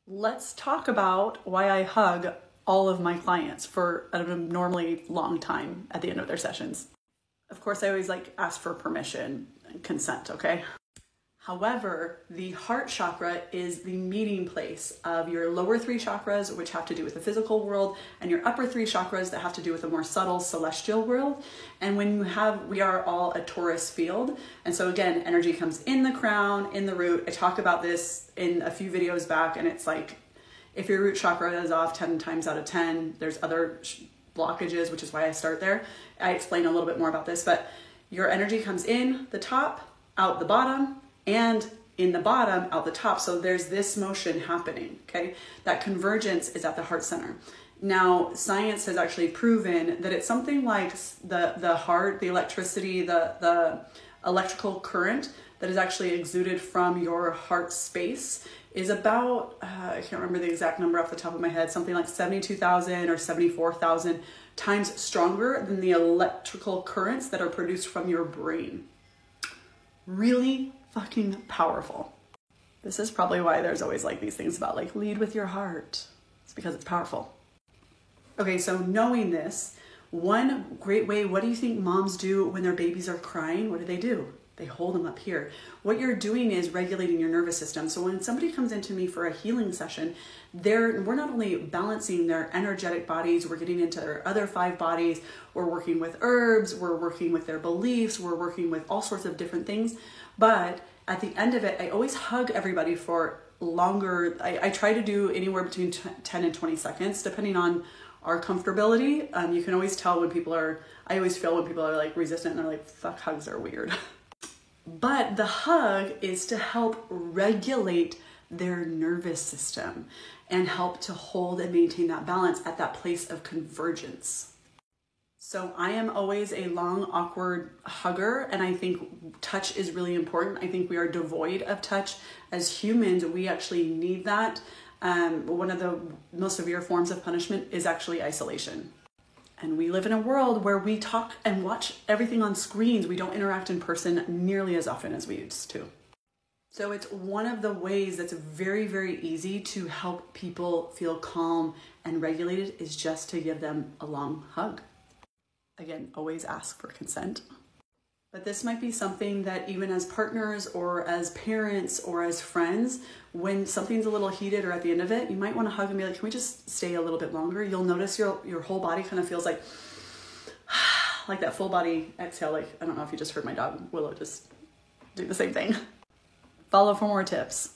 Let's talk about why I hug all of my clients for an abnormally long time at the end of their sessions. Of course, I always ask for permission and consent, okay? However, the heart chakra is the meeting place of your lower three chakras, which have to do with the physical world, and your upper three chakras that have to do with the more subtle celestial world. And we are all a torus field. And so again, energy comes in the crown, in the root. I talk about this in a few videos back, and it's like, if your root chakra is off 10 times out of 10, there's other blockages, which is why I start there. I explain a little bit more about this, but your energy comes in the top, out the bottom, and in the bottom, out the top. So there's this motion happening, okay? That convergence is at the heart center. Now, science has actually proven that it's something like the heart, the electricity, the electrical current that is actually exuded from your heart space is about, I can't remember the exact number off the top of my head, something like 72,000 or 74,000 times stronger than the electrical currents that are produced from your brain. Really fucking powerful. This is probably why there's always these things about lead with your heart. It's because it's powerful. Okay, so knowing this, one great way, what do you think moms do when their babies are crying? What do? They hold them up here. What you're doing is regulating your nervous system. So when somebody comes into me for a healing session, we're not only balancing their energetic bodies, we're getting into their other 5 bodies, we're working with herbs, we're working with their beliefs, we're working with all sorts of different things. But at the end of it, I always hug everybody for longer. I try to do anywhere between 10 and 20 seconds, depending on our comfortability. You can always tell when I always feel when people are resistant and they're fuck, hugs are weird. But the hug is to help regulate their nervous system and help to hold and maintain that balance at that place of convergence. So I am always a long, awkward hugger, and I think touch is really important. I think we are devoid of touch. As humans, we actually need that. One of the most severe forms of punishment is actually isolation. And we live in a world where we talk and watch everything on screens. We don't interact in person nearly as often as we used to. So it's one of the ways that's very, very easy to help people feel calm and regulated is just to give them a long hug. Again, always ask for consent. But this might be something that even as partners or as parents or as friends, when something's a little heated or at the end of it, you might want to hug and be like, can we just stay a little bit longer? You'll notice your whole body kind of feels like that full body exhale. I don't know if you just heard my dog Willow just do the same thing. Follow for more tips.